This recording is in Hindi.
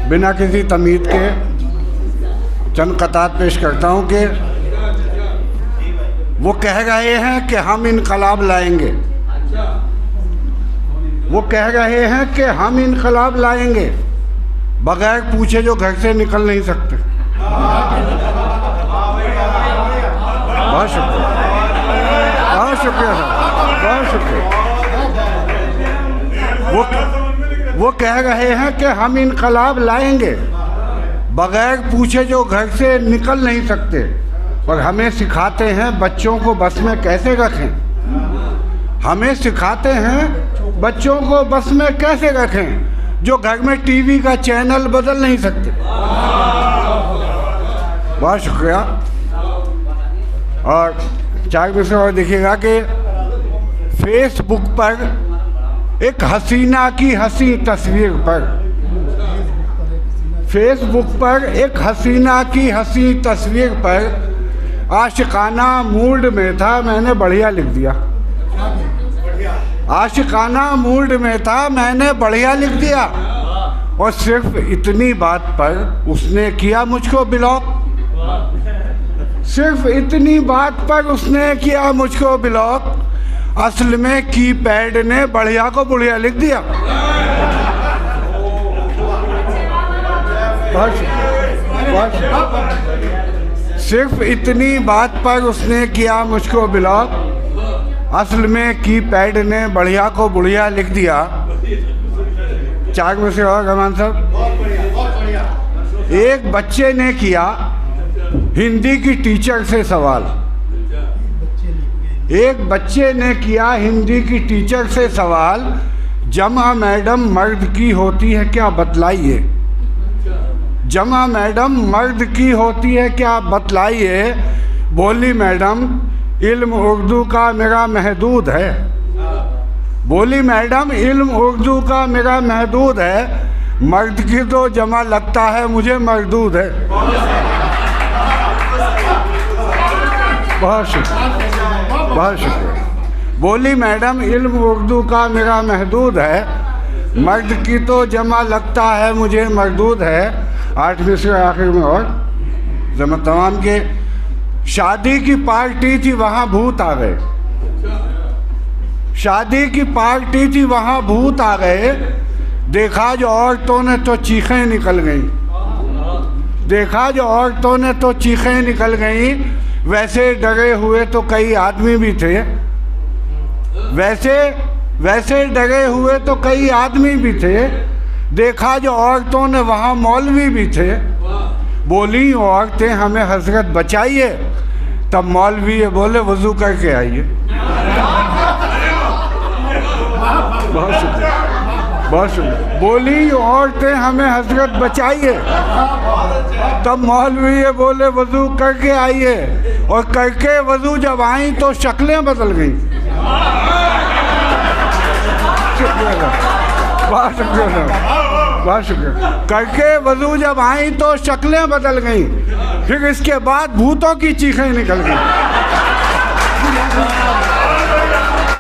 बिना किसी तमीद के चंद कतार पेश करता हूँ कि वो कह रहे हैं कि हम इनकलाब लाएंगे। वो कह रहे हैं कि हम इनकलाब लाएंगे, बगैर पूछे जो घर से निकल नहीं सकते। बहुत शुक्रिया, बहुत शुक्रिया साहब, बहुत शुक्रिया। वो कह रहे हैं कि हम इनकलाब लाएंगे, बगैर पूछे जो घर से निकल नहीं सकते, और हमें सिखाते हैं बच्चों को बस में कैसे रखें। हमें सिखाते हैं बच्चों को बस में कैसे रखें जो घर में टीवी का चैनल बदल नहीं सकते। बहुत शुक्रिया। और चार विषय और देखिएगा कि फेसबुक पर एक हसीना की हंसी तस्वीर पर, फेसबुक पर एक हसीना की हंसी तस्वीर पर आशिकाना मूड में था, मैंने बढ़िया लिख दिया। आशिकाना मूड में था, मैंने बढ़िया लिख दिया। और सिर्फ इतनी बात पर उसने किया मुझको ब्लॉक। सिर्फ इतनी बात पर उसने किया मुझको ब्लॉक। असल में कीपैड ने बढ़िया को बढ़िया लिख दिया। सिर्फ इतनी बात पर उसने किया मुझको ब्लॉक। असल में कीपैड ने बढ़िया को बढ़िया लिख दिया। चार में से और रहमान साहब, एक बच्चे ने किया हिंदी की टीचर से सवाल। एक बच्चे ने किया हिंदी की टीचर से सवाल, जमा मैडम मर्द की होती है क्या बतलाइए। जमा मैडम मर्द की होती है क्या बतलाइए। बोली मैडम इल्म उर्दू का मेरा महदूद है। बोली मैडम इल्म उर्दू का मेरा महदूद है, मर्द की तो जमा लगता है मुझे मरदूद है। बहुत शुक्रिया, बहुत शुक्रिया। बोली मैडम इल्म उर्दू का मेरा महदूद है, मर्द की तो जमा लगता है मुझे मरदूद है। आठवीं से आखिर में और जमा तमाम के शादी की पार्टी थी वहाँ भूत आ गए। शादी की पार्टी थी वहाँ भूत आ गए। देखा जो औरतों ने तो चीखें निकल गईं। देखा जो औरतों ने तो चीखें निकल गईं। वैसे डरे हुए तो कई आदमी भी थे। वैसे डरे हुए तो कई आदमी भी थे। देखा जो औरतों ने वहाँ मौलवी भी थे। बोली औरतें हमें हजरत बचाइए। तब मौलवी ये बोले वजू करके आइए। बहुत शुक्रिया, बहुत शुक्रिया। बोली औरतें हमें हजरत बचाइए। तब मौलवी ये बोले वजू करके आइए। और करके वजू जब आई तो शक्लें बदल गईं। शुक्रिया, बहुत शुक्रिया, बहुत शुक्रिया। करके वजू जब आई तो शक्लें बदल गईं। फिर इसके बाद भूतों की चीखें निकल गईं।